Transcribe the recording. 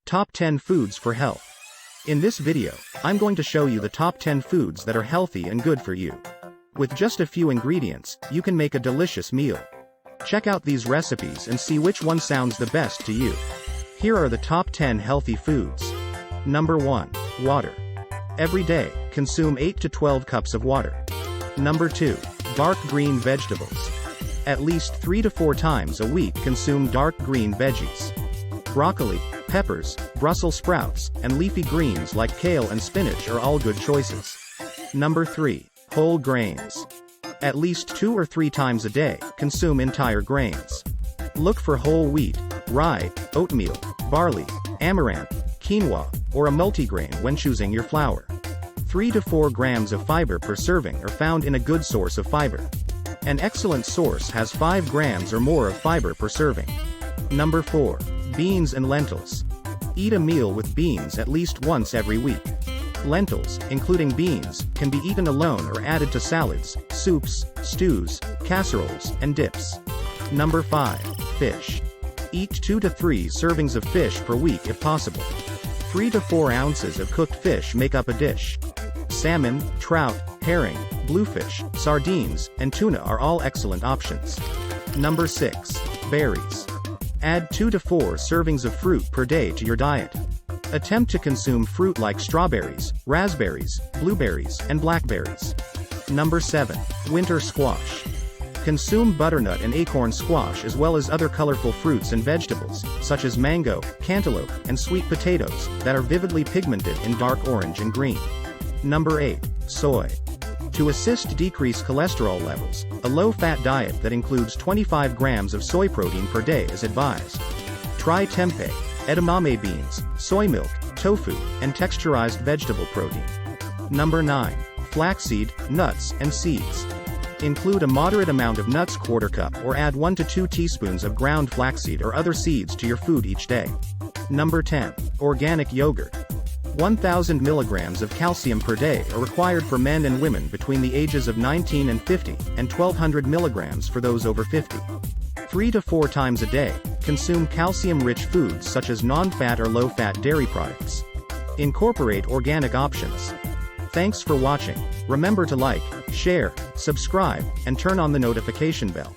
Top 10 Foods for Health. In this video, I'm going to show you the top 10 foods that are healthy and good for you. With just a few ingredients, you can make a delicious meal. Check out these recipes and see which one sounds the best to you. Here are the top 10 healthy foods. Number 1. Water. Every day, consume 8 to 12 cups of water. Number 2. Dark green vegetables. At least 3 to 4 times a week consume dark green veggies. Broccoli, peppers, Brussels sprouts, and leafy greens like kale and spinach are all good choices. Number 3. Whole grains. At least 2 or 3 times a day, consume entire grains. Look for whole wheat, rye, oatmeal, barley, amaranth, quinoa, or a multigrain when choosing your flour. 3 to 4 grams of fiber per serving are found in a good source of fiber. An excellent source has 5 grams or more of fiber per serving. Number 4. Beans and lentils. Eat a meal with beans at least once every week. Lentils, including beans, can be eaten alone or added to salads, soups, stews, casseroles, and dips. Number 5. Fish. Eat 2 to 3 servings of fish per week if possible. 3 to 4 ounces of cooked fish make up a dish. Salmon, trout, herring, bluefish, sardines, and tuna are all excellent options. Number 6. Berries. Add 2 to 4 servings of fruit per day to your diet. Attempt to consume fruit like strawberries, raspberries, blueberries, and blackberries. Number 7. Winter squash. Consume butternut and acorn squash as well as other colorful fruits and vegetables, such as mango, cantaloupe, and sweet potatoes, that are vividly pigmented in dark orange and green. Number 8. Soy. To assist decrease cholesterol levels, a low-fat diet that includes 25 grams of soy protein per day is advised. Try tempeh, edamame beans, soy milk, tofu, and texturized vegetable protein. Number 9. Flaxseed, nuts, and seeds. Include a moderate amount of nuts quarter cup or add 1 to 2 teaspoons of ground flaxseed or other seeds to your food each day. Number 10. Organic yogurt. 1,000 milligrams of calcium per day are required for men and women between the ages of 19 and 50, and 1,200 milligrams for those over 50. 3 to 4 times a day, consume calcium-rich foods such as non-fat or low-fat dairy products. Incorporate organic options. Thanks for watching. Remember to like, share, subscribe, and turn on the notification bell.